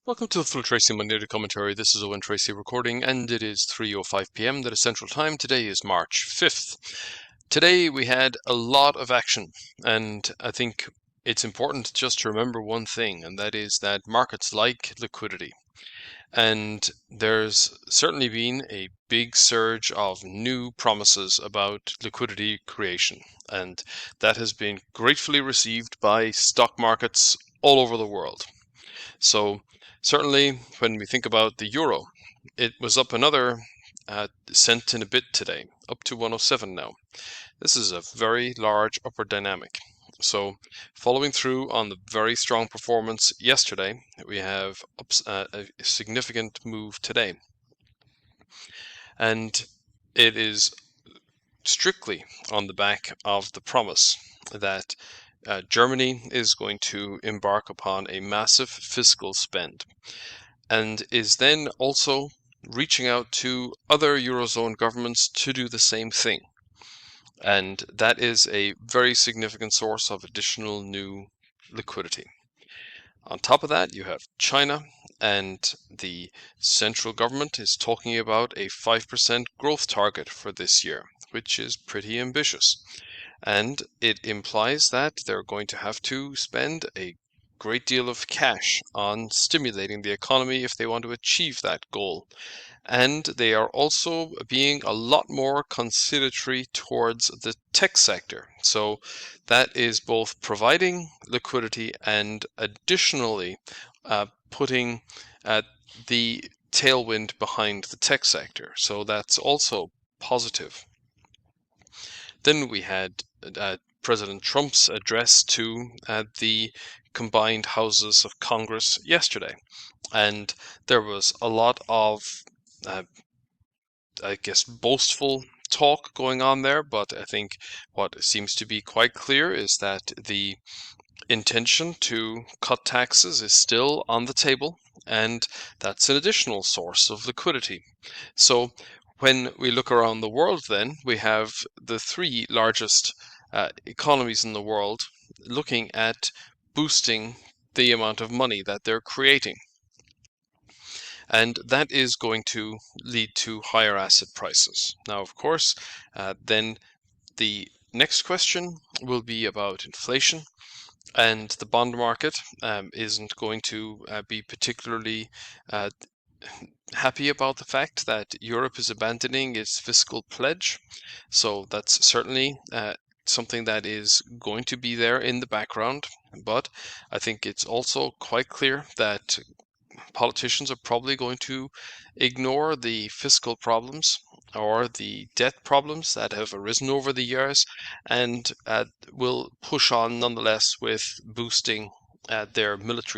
Welcome to the Full Tracy Monday Commentary. This is Owen Tracy recording, and it is 3:05 p.m. That is Central Time. Today is March 5th. Today we had a lot of action, and I think it's important just to remember one thing, and that is that markets like liquidity. And there's certainly been a big surge of new promises about liquidity creation, and that has been gratefully received by stock markets all over the world. So certainly when we think about the euro, it was up another cent and a bit today, up to 107 now. This is a very large upward dynamic. So following through on the very strong performance yesterday, we have a significant move today. And it is strictly on the back of the promise that Germany is going to embark upon a massive fiscal spend and is then also reaching out to other Eurozone governments to do the same thing. And that is a very significant source of additional new liquidity. On top of that, you have China, and the central government is talking about a 5% growth target for this year, which is pretty ambitious. And it implies that they're going to have to spend a great deal of cash on stimulating the economy if they want to achieve that goal. And they are also being a lot more conciliatory towards the tech sector. So that is both providing liquidity and additionally putting the tailwind behind the tech sector. So that's also positive. Then we had President Trump's address to the combined houses of Congress yesterday. And there was a lot of, I guess, boastful talk going on there, but I think what seems to be quite clear is that the intention to cut taxes is still on the table, and that's an additional source of liquidity. So when we look around the world, then we have the three largest economies in the world looking at boosting the amount of money that they're creating. And that is going to lead to higher asset prices. Now, of course, then the next question will be about inflation. And the bond market isn't going to be particularly happy about the fact that Europe is abandoning its fiscal pledge. So that's certainly something that is going to be there in the background. But I think it's also quite clear that politicians are probably going to ignore the fiscal problems or the debt problems that have arisen over the years and will push on nonetheless with boosting their military